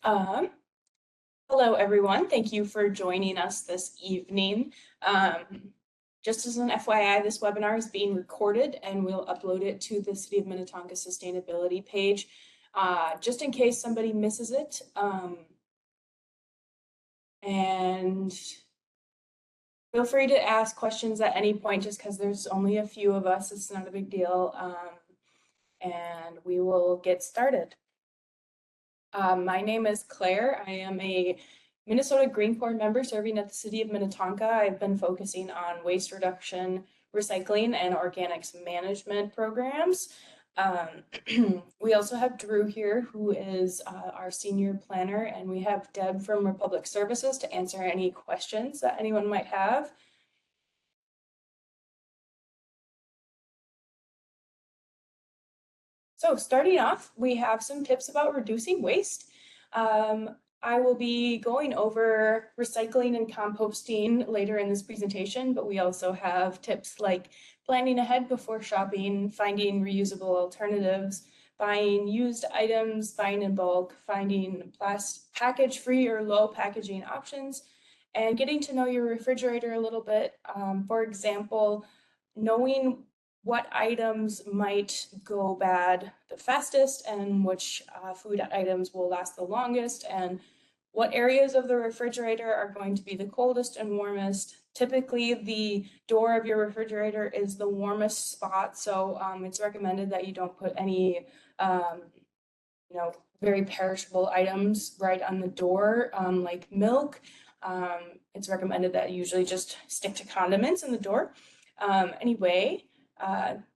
Um, Hello, everyone. Thank you for joining us this evening. Just as an FYI, this webinar is being recorded and we'll upload it to the City of Minnetonka sustainability page, just in case somebody misses it. And feel free to ask questions at any point, just because there's only a few of us. It's not a big deal. And we will get started. My name is Claire. I am a Minnesota Green Corps member serving at the City of Minnetonka. I've been focusing on waste reduction, recycling, and organics management programs. We also have Drew here, who is our senior planner, and we have Deb from Republic Services to answer any questions that anyone might have. So starting off, we have some tips about reducing waste. I will be going over recycling and composting later in this presentation, but we also have tips like planning ahead before shopping, finding reusable alternatives, buying used items, buying in bulk, finding package-free or low packaging options, and getting to know your refrigerator a little bit. For example, knowing what items might go bad the fastest and which food items will last the longest, and what areas of the refrigerator are going to be the coldest and warmest. Typically, the door of your refrigerator is the warmest spot, so it's recommended that you don't put any very perishable items right on the door, like milk. It's recommended that you usually just stick to condiments in the door. Anyway,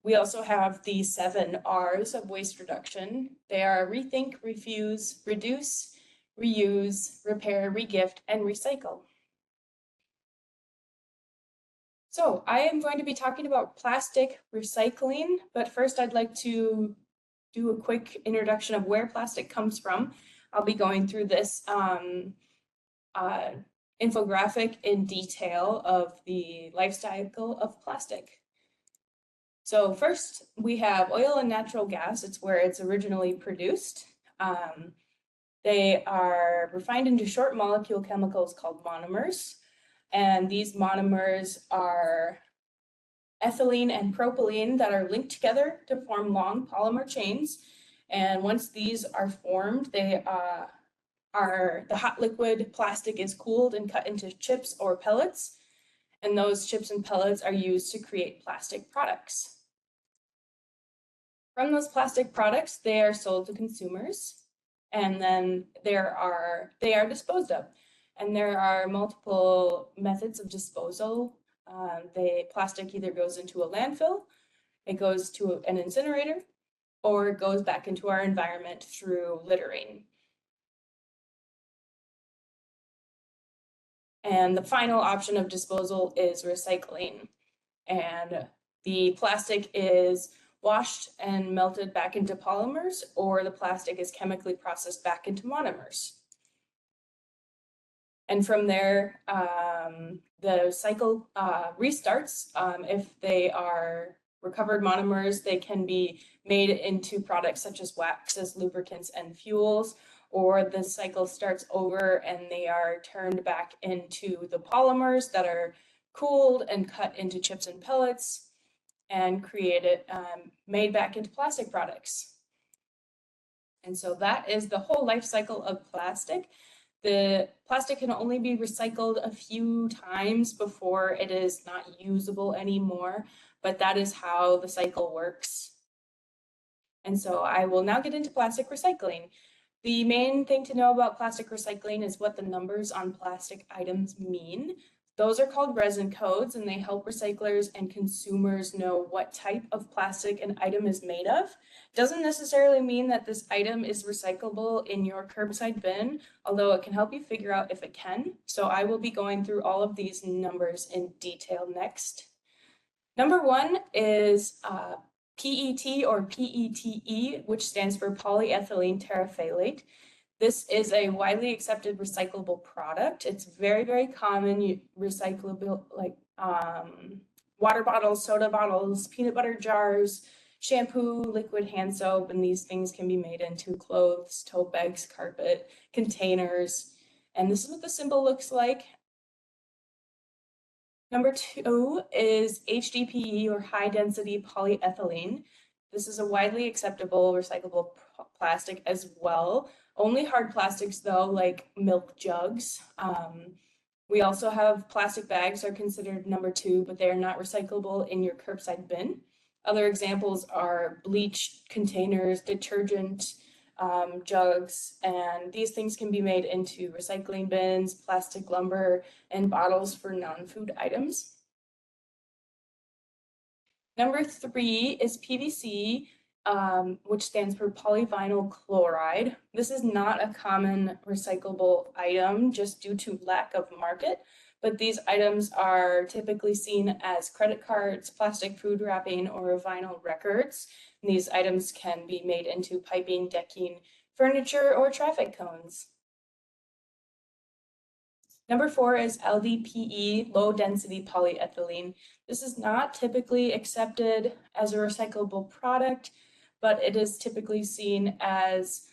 we also have the 7 R's of waste reduction. They are rethink, refuse, reduce, reuse, repair, regift, and recycle. So I am going to be talking about plastic recycling, but first I'd like to do a quick introduction of where plastic comes from. I'll be going through this infographic in detail of the life cycle of plastic. So first, we have oil and natural gas. It's where it's originally produced. They are refined into short molecule chemicals called monomers. And these monomers are ethylene and propylene that are linked together to form long polymer chains. And once these are formed, the hot liquid plastic is cooled and cut into chips or pellets. And those chips and pellets are used to create plastic products. From those plastic products, they are sold to consumers, and then they are disposed of. And there are multiple methods of disposal. Plastic either goes into a landfill, it goes to an incinerator, or it goes back into our environment through littering. And the final option of disposal is recycling. And the plastic is washed and melted back into polymers, or the plastic is chemically processed back into monomers. And from there, the cycle restarts. If they are recovered monomers, they can be made into products such as waxes, lubricants, and fuels, or the cycle starts over and they are turned back into the polymers that are cooled and cut into chips and pellets and made back into plastic products. And so that is the whole life cycle of plastic. The plastic can only be recycled a few times before it is not usable anymore, but that is how the cycle works. And so I will now get into plastic recycling. The main thing to know about plastic recycling is what the numbers on plastic items mean. Those are called resin codes, and they help recyclers and consumers know what type of plastic an item is made of. Doesn't necessarily mean that this item is recyclable in your curbside bin, although it can help you figure out if it can. So I will be going through all of these numbers in detail next. Number 1 is PET or PETE, which stands for polyethylene terephthalate. This is a widely accepted recyclable product. It's very, very common, recyclable, like water bottles, soda bottles, peanut butter jars, shampoo, liquid hand soap, and these things can be made into clothes, tote bags, carpet, containers. And this is what the symbol looks like. Number 2 is HDPE, or high density polyethylene. This is a widely acceptable recyclable plastic as well. Only hard plastics though, like milk jugs. We also have plastic bags are considered number 2, but they are not recyclable in your curbside bin. Other examples are bleach containers, detergent jugs, and these things can be made into recycling bins, plastic lumber, and bottles for non-food items. Number 3 is PVC, which stands for polyvinyl chloride. This is not a common recyclable item just due to lack of market, but these items are typically seen as credit cards, plastic food wrapping, or vinyl records. And these items can be made into piping, decking, furniture, or traffic cones. Number 4 is LDPE, low density polyethylene. This is not typically accepted as a recyclable product, but it is typically seen as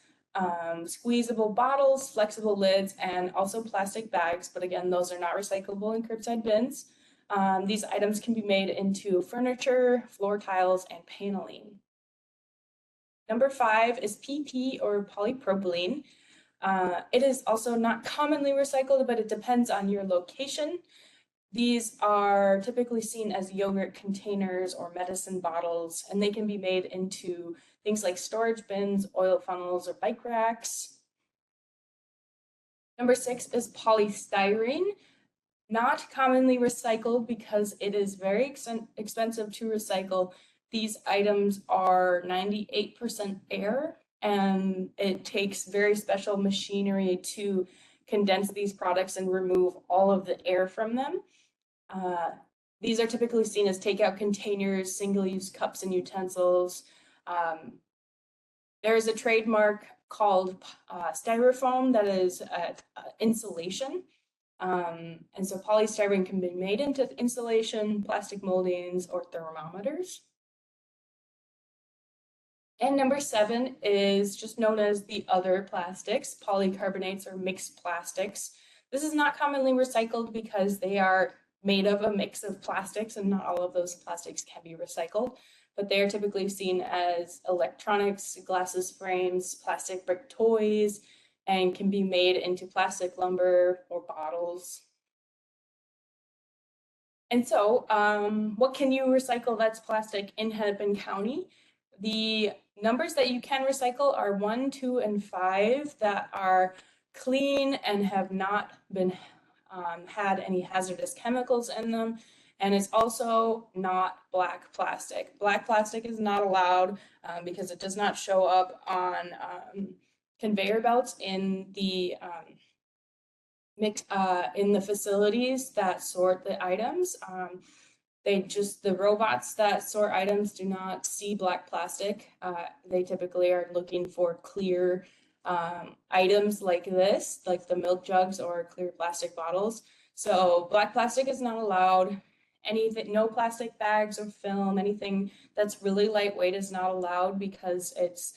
squeezable bottles, flexible lids, and also plastic bags. But again, those are not recyclable in curbside bins. These items can be made into furniture, floor tiles, and paneling. Number 5 is PP, or polypropylene. It is also not commonly recycled, but it depends on your location. These are typically seen as yogurt containers or medicine bottles, and they can be made into things like storage bins, oil funnels, or bike racks. Number 6 is polystyrene. Not commonly recycled because it is very expensive to recycle. These items are 98% air, and it takes very special machinery to condense these products and remove all of the air from them. These are typically seen as takeout containers, single-use cups and utensils. There is a trademark called styrofoam that is insulation. And so polystyrene can be made into insulation, plastic moldings, or thermometers. And number 7 is just known as the other plastics, polycarbonates or mixed plastics. This is not commonly recycled because they are made of a mix of plastics, and not all of those plastics can be recycled, but they are typically seen as electronics, glasses frames, plastic brick toys, and can be made into plastic lumber or bottles. And so what can you recycle that's plastic in Hennepin County? The numbers that you can recycle are 1, 2, and 5 that are clean and have not been had any hazardous chemicals in them. And it's also not black plastic. Black plastic is not allowed because it does not show up on conveyor belts in the facilities that sort the items. The robots that sort items do not see black plastic. They typically are looking for clear items like this, like the milk jugs or clear plastic bottles. So black plastic is not allowed. Anything, no plastic bags or film, anything that's really lightweight is not allowed because it's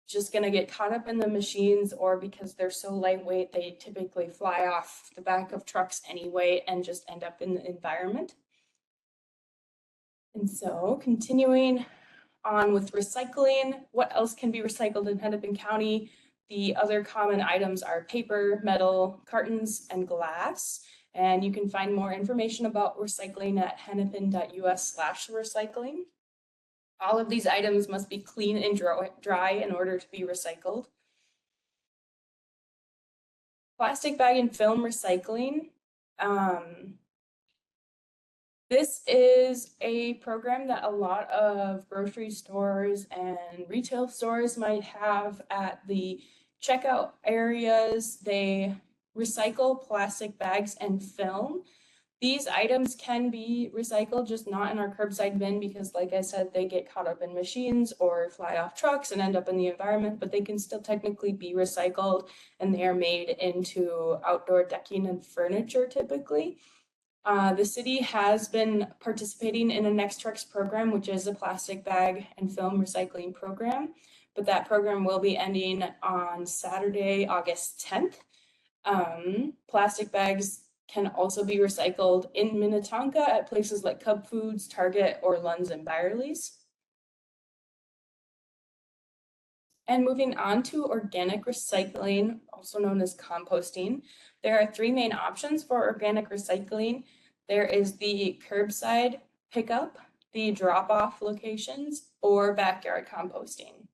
just going to get caught up in the machines, or because they're so lightweight, they typically fly off the back of trucks anyway and just end up in the environment. And so continuing on with recycling, what else can be recycled in Hennepin County? The other common items are paper, metal, cartons, and glass. And you can find more information about recycling at hennepin.us/recycling. All of these items must be clean and dry in order to be recycled. Plastic bag and film recycling. This is a program that a lot of grocery stores and retail stores might have at the checkout areas. They recycle plastic bags and film. These items can be recycled, just not in our curbside bin because, like I said, they get caught up in machines or fly off trucks and end up in the environment, but they can still technically be recycled, and they are made into outdoor decking and furniture typically. The city has been participating in a Next Trucks program, which is a plastic bag and film recycling program, but that program will be ending on Saturday, August 10th. Plastic bags can also be recycled in Minnetonka at places like Cub Foods, Target, or Lunds and Byerly's. And moving on to organic recycling, also known as composting, there are three main options for organic recycling. There is the curbside pickup, the drop-off locations, or backyard composting.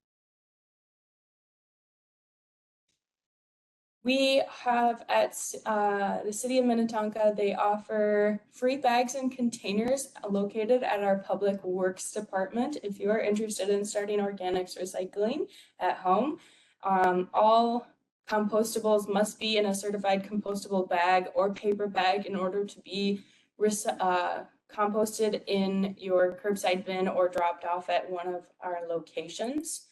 We have at the city of Minnetonka, they offer free bags and containers located at our Public Works Department. If you are interested in starting organics recycling at home, all compostables must be in a certified compostable bag or paper bag in order to be composted in your curbside bin or dropped off at one of our locations.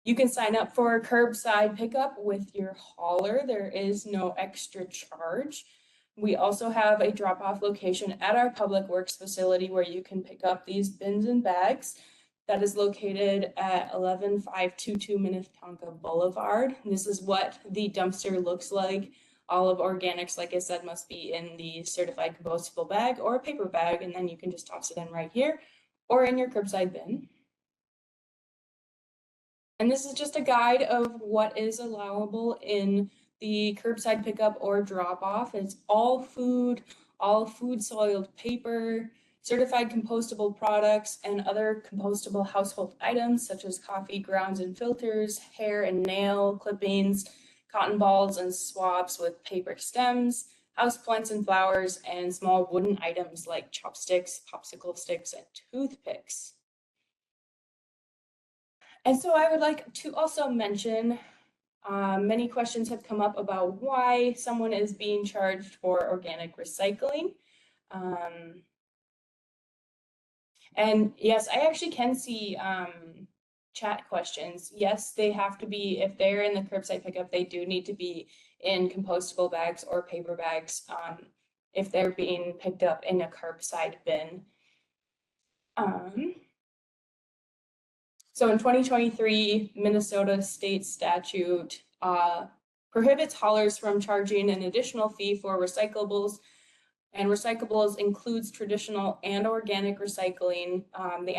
You can sign up for a curbside pickup with your hauler. There is no extra charge. We also have a drop-off location at our Public Works facility where you can pick up these bins and bags. That is located at 11522 Minnetonka Boulevard. This is what the dumpster looks like. All of organics, like I said, must be in the certified compostable bag or a paper bag, and then you can just toss it in right here or in your curbside bin. And this is just a guide of what is allowable in the curbside pickup or drop off. It's all food soiled paper, certified compostable products, and other compostable household items such as coffee grounds and filters, hair and nail clippings, cotton balls and swabs with paper stems, houseplants and flowers, and small wooden items like chopsticks, popsicle sticks, and toothpicks. And so I would like to also mention, many questions have come up about why someone is being charged for organic recycling. And yes, I actually can see chat questions. Yes, they have to be, if they're in the curbside pickup, they do need to be in compostable bags or paper bags if they're being picked up in a curbside bin. So in 2023, Minnesota state statute prohibits haulers from charging an additional fee for recyclables, and recyclables includes traditional and organic recycling. The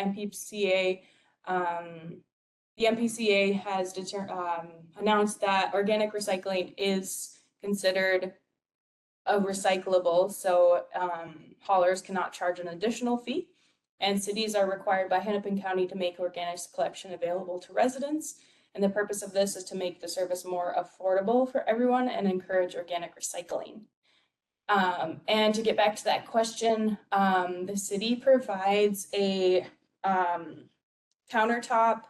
MPCA has announced that organic recycling is considered a recyclable, so haulers cannot charge an additional fee. And cities are required by Hennepin County to make organics collection available to residents. And the purpose of this is to make the service more affordable for everyone and encourage organic recycling. And to get back to that question, the city provides a countertop.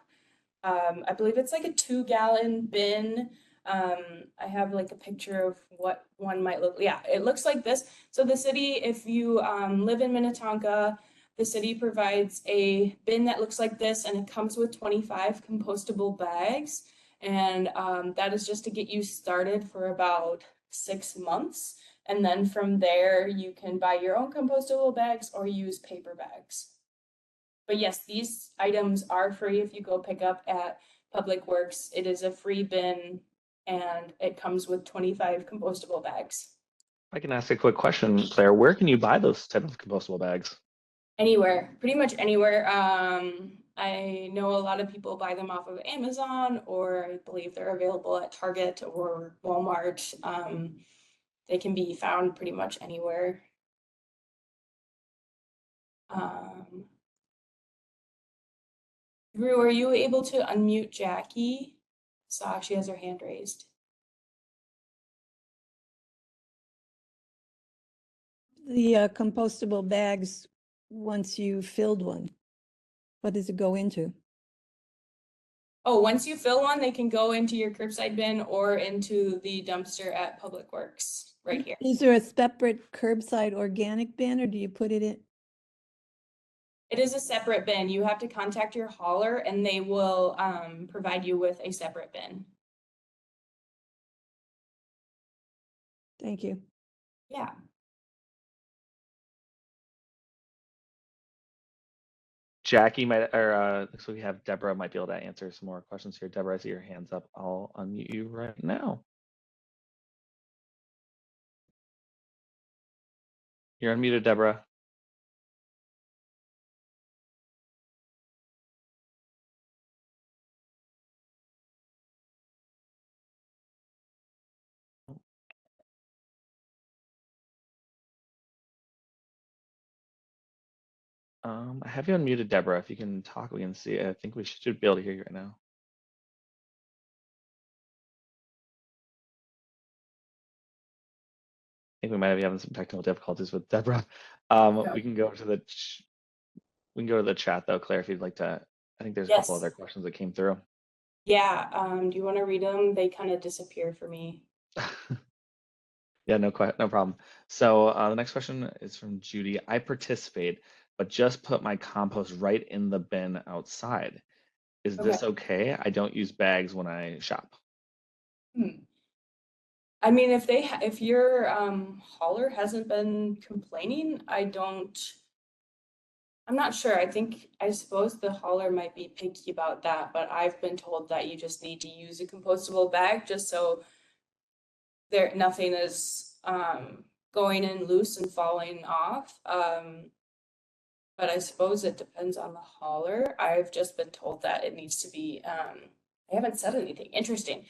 I believe it's like a 2-gallon bin. I have like a picture of what one might look. Yeah, it looks like this. So the city, if you live in Minnetonka, the city provides a bin that looks like this, and it comes with 25 compostable bags. And that is just to get you started for about 6 months. And then from there, you can buy your own compostable bags or use paper bags. But yes, these items are free if you go pick up at Public Works. It is a free bin, and it comes with 25 compostable bags. I can ask a quick question, Claire. Where can you buy those type of compostable bags? Anywhere, pretty much anywhere. I know a lot of people buy them off of Amazon, or I believe they're available at Target or Walmart. They can be found pretty much anywhere. Drew, are you able to unmute Jackie? Saw she has her hand raised. The compostable bags, once you filled one, what does it go into? Oh, once you fill one, they can go into your curbside bin or into the dumpster at Public Works right here. Is there a separate curbside organic bin, or do you put it in? It is a separate bin. You have to contact your hauler and they will provide you with a separate bin. Thank you. Yeah. Jackie might, or looks like we have Deborah might be able to answer some more questions here. Deborah, I see your hands up. I'll unmute you right now. You're unmuted, Deborah. I have you unmuted, Deborah. If you can talk, we can see. I think we should be able to hear you right now. I think we might be having some technical difficulties with Deborah. Okay. We can go to the chat though, Claire, if you'd like to. I think there's a couple Yes. other questions that came through. Yeah, do you want to read them? They kind of disappear for me. Yeah, no problem. So the next question is from Judy. I participate, but just put my compost right in the bin outside. Is this okay? I don't use bags when I shop. I mean, if your hauler hasn't been complaining, I'm not sure. I suppose the hauler might be picky about that, but I've been told that you just need to use a compostable bag just so nothing is going in loose and falling off. But I suppose it depends on the hauler. I've just been told that it needs to be they haven't said anything. Interesting.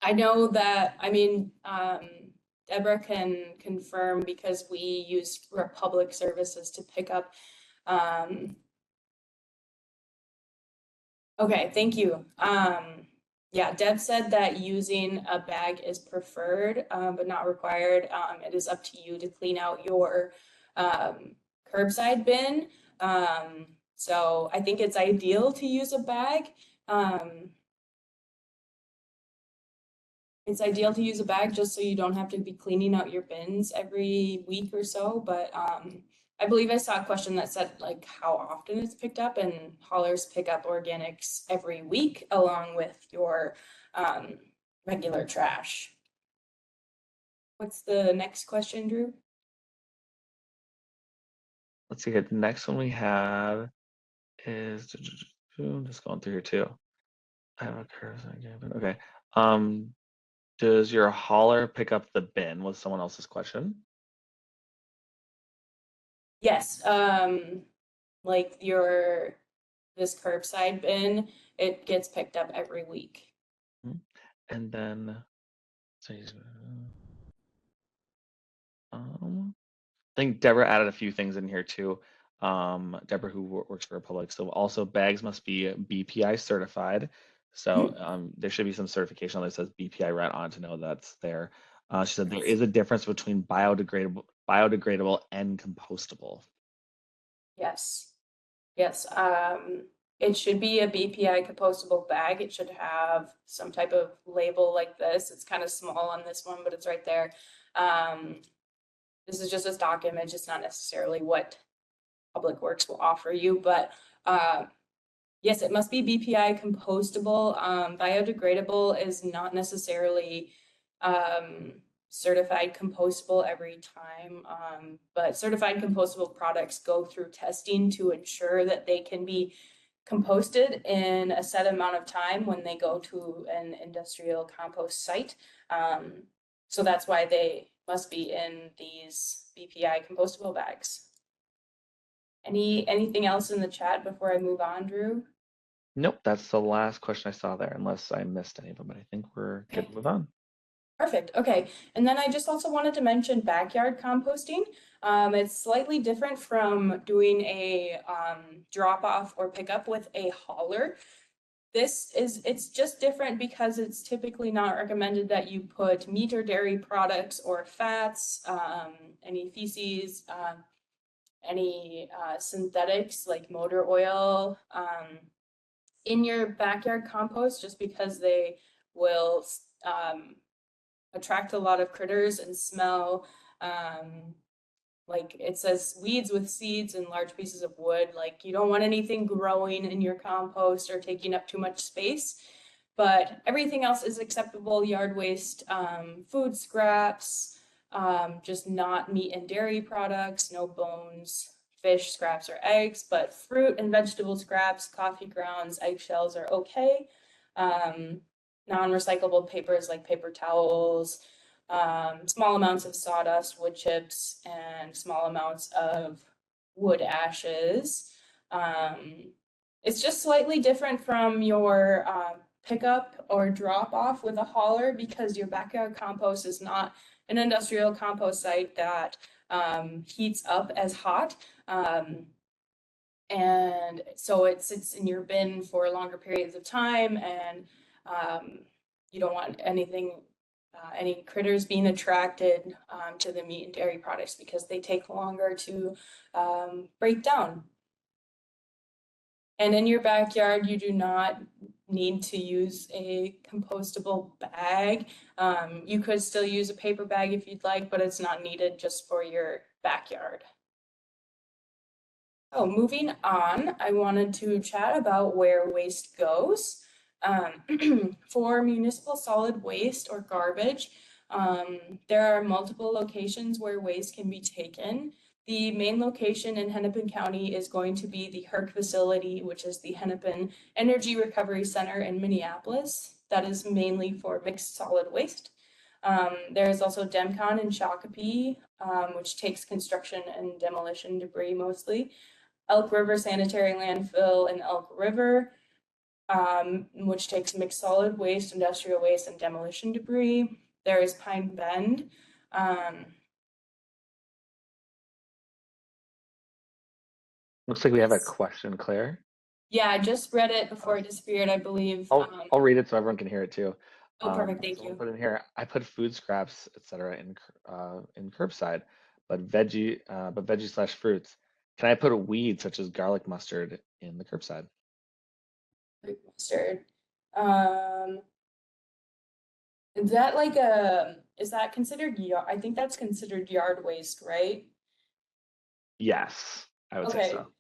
I know that, I mean, Deborah can confirm because we use Republic Services to pick up. Okay, thank you. Yeah, Deb said that using a bag is preferred, but not required. It is up to you to clean out your curbside bin. So I think it's ideal to use a bag. It's ideal to use a bag just so you don't have to be cleaning out your bins every week or so, but I believe I saw a question that said like how often it's picked up, and haulers pick up organics every week along with your regular trash. What's the next question, Drew? Let's see here. The next one we have is just going through here too. I have a curve. Okay. Does your hauler pick up the bin? Was someone else's question? Yes, like this curbside bin, it gets picked up every week. And then, I think Deborah added a few things in here too. Deborah, who works for Republic, so also bags must be BPI certified. So there should be some certification that says BPI right on to know that's there. She said there is a difference between biodegradable and compostable. Yes. Yes. It should be a BPI compostable bag. It should have some type of label like this. It's kind of small on this one, but it's right there. This is just a stock image. It's not necessarily what Public Works will offer you, but yes, it must be BPI compostable. Biodegradable is not necessarily certified compostable every time, but certified compostable products go through testing to ensure that they can be composted in a set amount of time when they go to an industrial compost site. So that's why they must be in these BPI compostable bags. Anything else in the chat before I move on, Drew? Nope, that's the last question I saw there, unless I missed any of them, but I think we're good to move on. Perfect. Okay. And then I just also wanted to mention backyard composting. It's slightly different from doing a drop off or pickup with a hauler. It's just different because it's typically not recommended that you put meat or dairy products or fats, any feces, any synthetics like motor oil in your backyard compost, just because they will attract a lot of critters and smell. Like it says weeds with seeds and large pieces of wood. Like you don't want anything growing in your compost or taking up too much space, but everything else is acceptable. Yard waste, food scraps, just not meat and dairy products, no bones, fish scraps or eggs, but fruit and vegetable scraps, coffee grounds, eggshells are okay. Non-recyclable papers like paper towels, small amounts of sawdust, wood chips, and small amounts of wood ashes. It's just slightly different from your pickup or drop off with a hauler because your backyard compost is not an industrial compost site that heats up as hot. And so it sits in your bin for longer periods of time, and you don't want anything, any critters being attracted to the meat and dairy products because they take longer to break down. And in your backyard, you do not need to use a compostable bag. You could still use a paper bag if you'd like, but it's not needed just for your backyard. Oh, moving on, I wanted to chat about where waste goes. For municipal solid waste or garbage, there are multiple locations where waste can be taken. The main location in Hennepin County is going to be the HERC facility, which is the Hennepin Energy Recovery Center in Minneapolis. That is mainly for mixed solid waste. There is also DEMCON in Shakopee, which takes construction and demolition debris mostly. Elk River Sanitary Landfill in Elk River, which takes mixed solid waste, industrial waste, and demolition debris. There is Pine Bend. Looks like we have a Yes. question, Claire. Yeah, I just read it before it disappeared, I believe. I'll read it so everyone can hear it too. Oh, perfect, thank So we'll you. put in here. I put food scraps, etc., in curbside, but veggie / fruits. Can I put a weed such as garlic mustard in the curbside? Fruit mustard. Is that like is that considered I think that's considered yard waste, right? Yes, I would say Okay. so.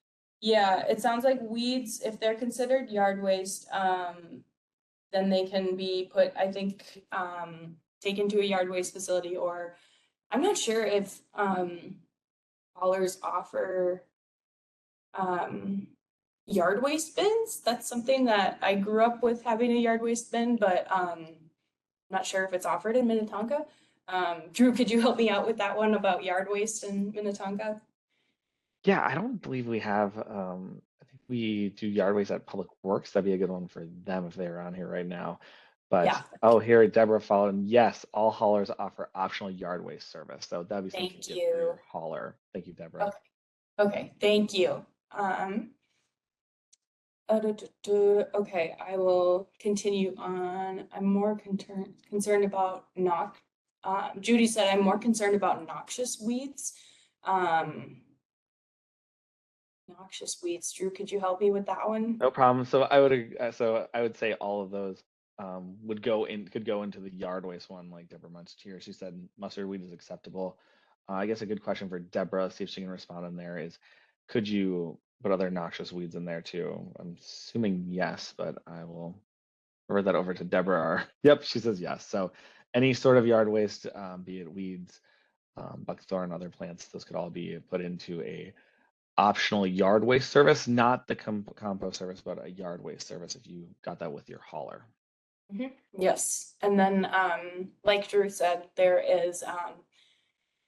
Yeah, it sounds like weeds, if they're considered yard waste, then they can be put, I think, taken to a yard waste facility, or I'm not sure if haulers offer yard waste bins. That's something that I grew up with, having a yard waste bin, but I'm not sure if it's offered in Minnetonka. Drew, could you help me out with that one about yard waste in Minnetonka? Yeah, I don't believe we have. I think we do yard waste at Public Works. That'd be a good one for them if they're on here right now. But Yeah, oh, here Deborah followed. And yes, all haulers offer optional yard waste service. So that'd be something thank to get for you. your hauler. Thank you, Deborah. Okay, thank you. Okay, I will continue on. I'm more concerned about Judy said I'm more concerned about noxious weeds. Noxious weeds. Drew, could you help me with that one? No problem. So I would say all of those could go into the yard waste one, like Deborah mentioned here. She said mustard weed is acceptable. I guess a good question for Deborah, see if she can respond in there, is could you put other noxious weeds in there too? I'm assuming yes, but I will refer that over to Deborah. Yep, she says yes. So any sort of yard waste, be it weeds, buckthorn, other plants, those could all be put into a optional yard waste service, not the compost service, but a yard waste service if you got that with your hauler. Yes, and then like Drew said, there is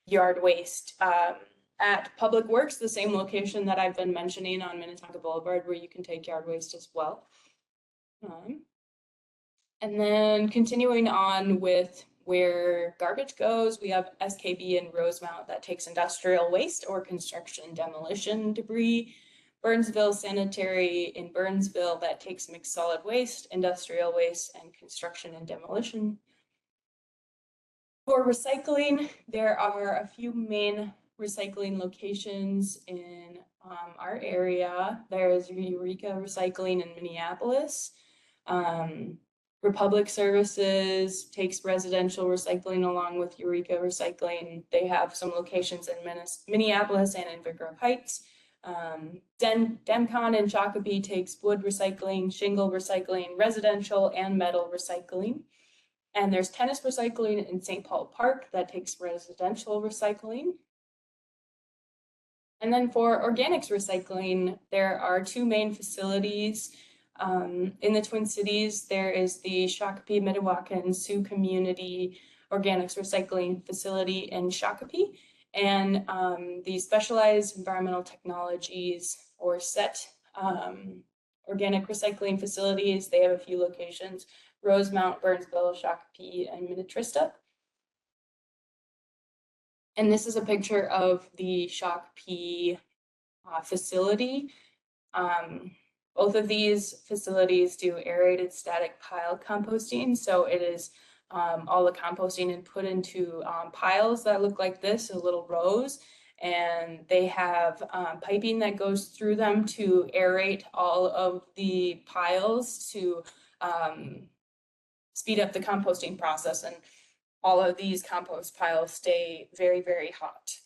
yard waste at Public Works, the same location that I've been mentioning on Minnetonka Boulevard, where you can take yard waste as well. And then continuing on with where garbage goes, we have SKB in Rosemount that takes industrial waste or construction and demolition debris. Burnsville Sanitary in Burnsville that takes mixed solid waste, industrial waste, and construction and demolition. For recycling, there are a few main recycling locations in our area. There's Eureka Recycling in Minneapolis. Republic Services takes residential recycling along with Eureka Recycling. They have some locations in Minneapolis and in Big Grove Heights. DEMCON in Shakopee takes wood recycling, shingle recycling, residential and metal recycling. And there's Tennis Recycling in St. Paul Park that takes residential recycling. And then for organics recycling, there are two main facilities. In the Twin Cities, there is the Shakopee, Mdewakan, Sioux Community Organics Recycling Facility in Shakopee, and the Specialized Environmental Technologies, or SET, organic recycling facilities. They have a few locations: Rosemount, Burnsville, Shakopee, and Minnetrista. And this is a picture of the Shakopee facility. Both of these facilities do aerated static pile composting. So it is all the composting and put into piles that look like this, so little rows. And they have piping that goes through them to aerate all of the piles to speed up the composting process. And all of these compost piles stay very, very hot.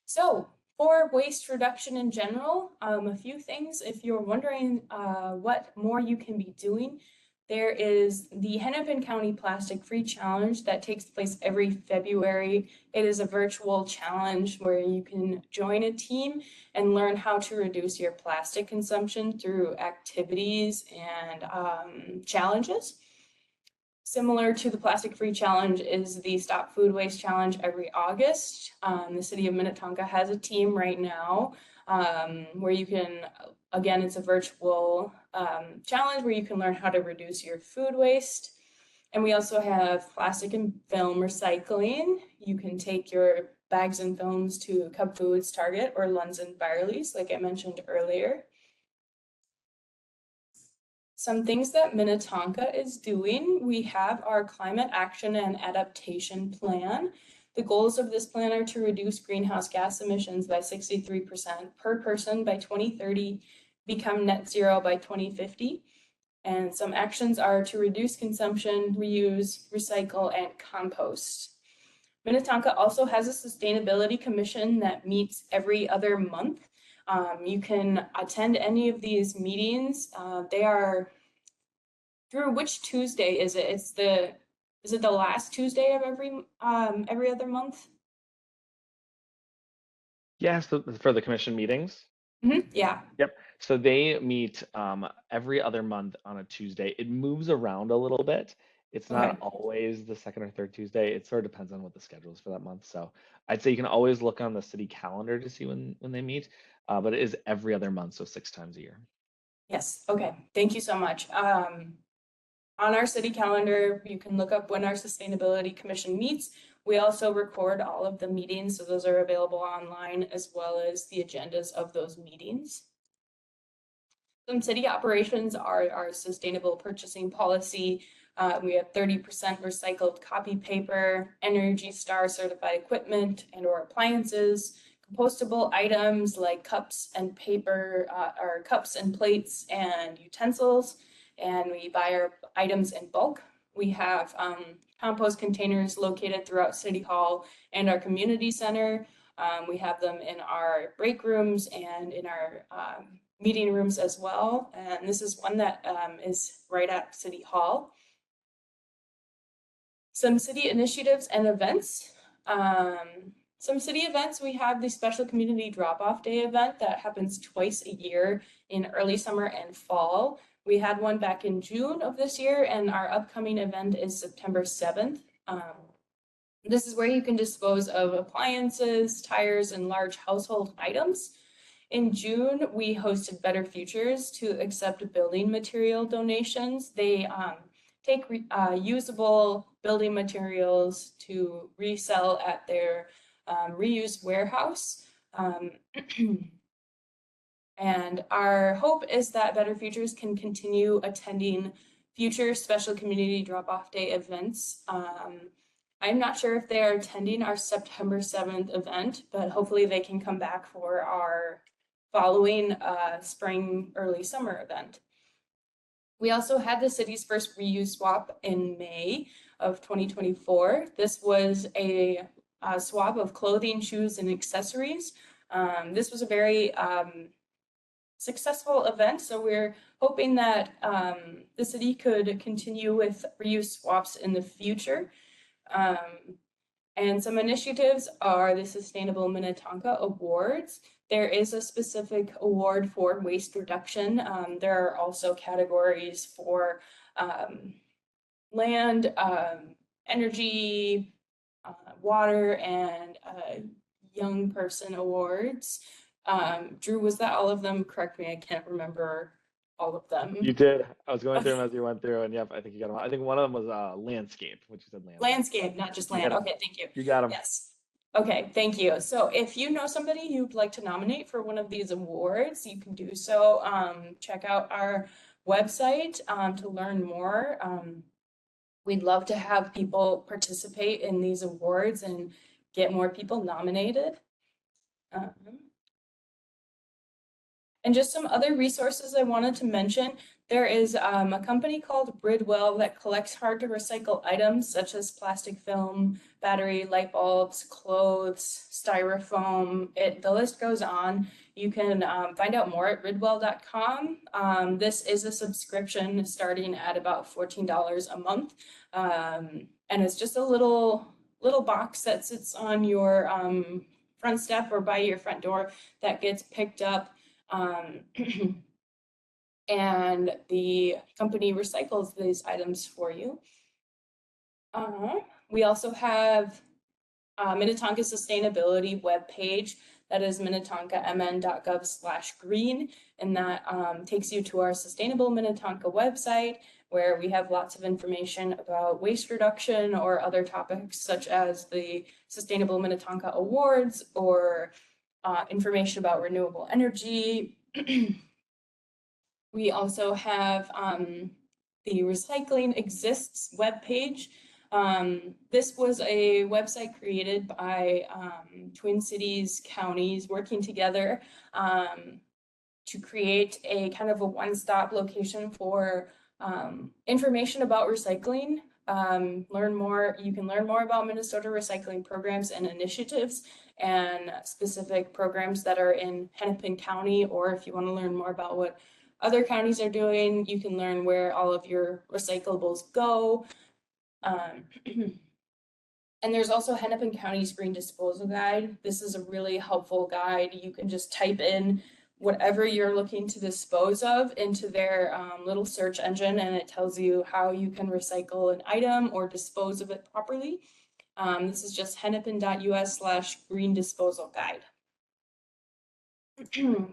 So for waste reduction in general, a few things. If you're wondering what more you can be doing, there is the Hennepin County Plastic Free Challenge that takes place every February. It is a virtual challenge where you can join a team and learn how to reduce your plastic consumption through activities and challenges. Similar to the Plastic Free Challenge is the Stop Food Waste Challenge every August. The city of Minnetonka has a team right now where you can, again, it's a virtual challenge where you can learn how to reduce your food waste. And we also have plastic and film recycling. You can take your bags and films to Cub Foods, Target, or Lunds and Byerly's, like I mentioned earlier. Some things that Minnetonka is doing: we have our Climate Action and Adaptation Plan. The goals of this plan are to reduce greenhouse gas emissions by 63% per person by 2030, become net zero by 2050. And some actions are to reduce consumption, reuse, recycle, and compost. Minnetonka also has a Sustainability Commission that meets every other month. You can attend any of these meetings. They are through which Tuesday is it? Is it the last Tuesday of every other month? Yes, for the commission meetings. Yeah. Yep. So they meet every other month on a Tuesday. It moves around a little bit. It's not Okay. always the second or third Tuesday. It sort of depends on what the schedule is for that month. So I'd say you can always look on the city calendar to see when they meet, but it is every other month, so 6 times a year. Yes. Okay. Thank you so much. On our city calendar, you can look up when our Sustainability Commission meets. We also record all of the meetings, so those are available online, as well as the agendas of those meetings. Some city operations are our sustainable purchasing policy. We have 30% recycled copy paper, Energy Star certified equipment and/or appliances, compostable items like cups and paper, or cups and plates and utensils, and we buy our items in bulk. We have compost containers located throughout City Hall and our community center. We have them in our break rooms and in our meeting rooms as well. And this is one that is right at City Hall. Some city initiatives and events. Some city events, we have the special community drop-off day event that happens twice a year in early summer and fall. We had one back in June of this year, and our upcoming event is September 7th. This is where you can dispose of appliances, tires, and large household items. In June, we hosted Better Futures to accept building material donations. They take usable building materials to resell at their reused warehouse. And our hope is that Better Futures can continue attending future special community drop-off day events. I'm not sure if they are attending our September 7th event, but hopefully they can come back for our following spring, early summer event. We also had the city's first reuse swap in May of 2024. This was a swap of clothing, shoes, and accessories. This was a very successful event, so we're hoping that the city could continue with reuse swaps in the future. And some initiatives are the Sustainable Minnetonka Awards. There is a specific award for waste reduction. There are also categories for land, energy, water, and young person awards. Drew, was that all of them? Correct me, I can't remember all of them. You did. I was going through them as you went through, and yep, I think you got them. I think one of them was landscape, which you said land. Landscape, not just land. got it. Okay, thank you. You got them. Yes. Okay, thank you. So if you know somebody you'd like to nominate for one of these awards, you can do so. Check out our website to learn more. We'd love to have people participate in these awards and get more people nominated. And just some other resources I wanted to mention. There is a company called Bridwell that collects hard to recycle items such as plastic film, battery, light bulbs, clothes, styrofoam. The list goes on. You can find out more at bridwell.com. This is a subscription starting at about $14 a month. And it's just a little box that sits on your front step or by your front door that gets picked up. And the company recycles these items for you. We also have Minnetonka Sustainability webpage. That is minnetonkamn.gov/green, and that takes you to our Sustainable Minnetonka website, where we have lots of information about waste reduction or other topics such as the Sustainable Minnetonka Awards or information about renewable energy. We also have the Recycling Exists webpage. This was a website created by Twin Cities counties working together to create a kind of a one-stop location for information about recycling. You can learn more about Minnesota recycling programs and initiatives and specific programs that are in Hennepin County, or if you want to learn more about what other counties are doing, you can learn where all of your recyclables go. And there's also Hennepin County's Green Disposal Guide. This is a really helpful guide. You can just type in whatever you're looking to dispose of into their little search engine, and it tells you how you can recycle an item or dispose of it properly. This is just hennepin.us/green disposal guide.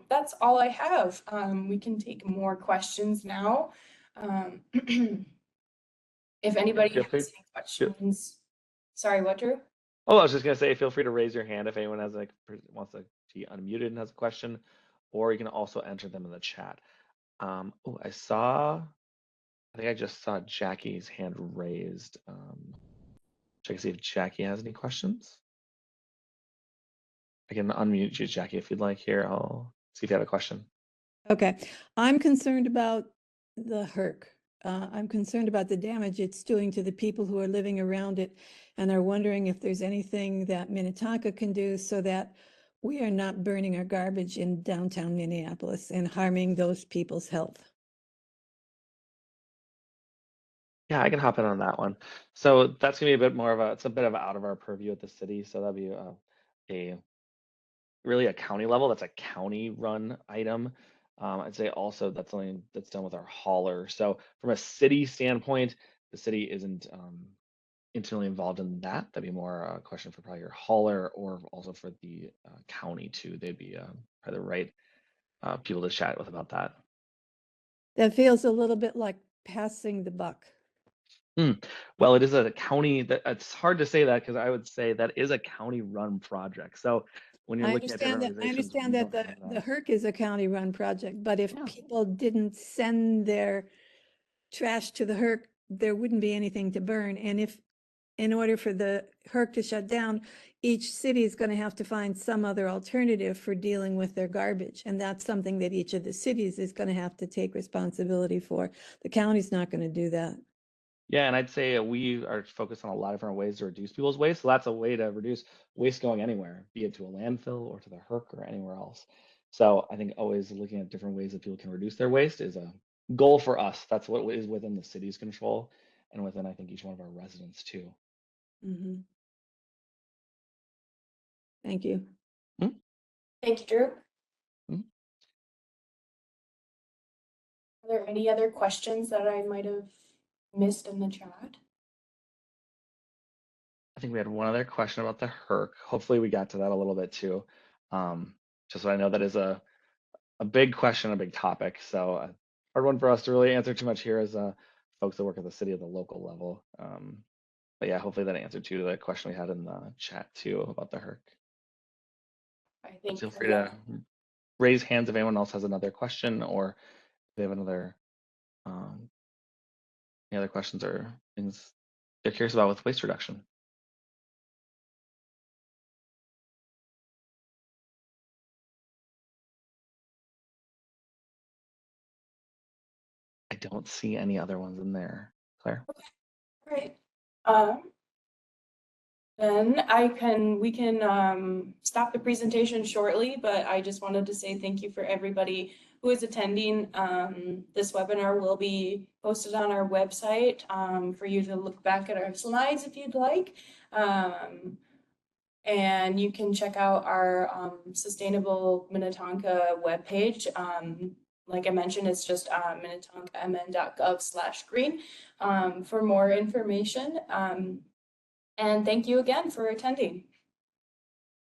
That's all I have. We can take more questions now. If anybody has any questions. Sorry, what, Drew? Oh, I was just gonna say, feel free to raise your hand if anyone has wants to be unmuted and has a question, or you can also enter them in the chat. Oh, I think I just saw Jackie's hand raised. Check to see if Jackie has any questions. I can unmute you, Jackie, if you'd like. Here, I'll see if you had a question. Okay, I'm concerned about the HERC. I'm concerned about the damage it's doing to the people who are living around it and are wondering if there's anything that Minnetonka can do so that we are not burning our garbage in downtown Minneapolis and harming those people's health. Yeah, I can hop in on that one. So that's gonna be a bit more of it's a bit of out of our purview at the city. So that'd be really a county level. That's a county run item. I'd say also that's something that's done with our hauler. So from a city standpoint, the city isn't intimately involved in that. That'd be more a question for probably your hauler or also for the county too. They'd be probably the right people to chat with about that. That feels a little bit like passing the buck. Well, it is a county it's hard to say that because I would say that is a county run project. So when you're looking at different I organizations, understand we that don't have the HERC is a county run project, but if Yeah. people didn't send their trash to the HERC, there wouldn't be anything to burn. And if, in order for the HERC to shut down, each city is going to have to find some other alternative for dealing with their garbage. And that's something that each of the cities is going to have to take responsibility for. The county's not going to do that. Yeah, and I'd say we are focused on a lot of different ways to reduce people's waste. So that's a way to reduce waste going anywhere, be it to a landfill or to the HERC or anywhere else. So I think always looking at different ways that people can reduce their waste is a goal for us. That's what is within the city's control and within, I think, each one of our residents too. Mm-hmm. Thank you. Thank you, Drew. Mhm. Are there any other questions that I might have missed in the chat? I think we had one other question about the HERC. Hopefully we got to that a little bit too. Just so I know that is a big question, a big topic. So hard one for us to really answer too much here as folks that work at the city at the local level. But yeah, hopefully that answered to the question we had in the chat too about the HERC. I think. Feel free to raise hands if anyone else has another question or if they have another any other questions or things they're curious about with waste reduction. I don't see any other ones in there, Claire. Great. Then we can stop the presentation shortly, but I just wanted to say thank you for everybody who is attending. This webinar will be posted on our website for you to look back at our slides if you'd like. And you can check out our Sustainable Minnetonka webpage. Like I mentioned, it's just minnetonkamn.gov/green for more information. And thank you again for attending.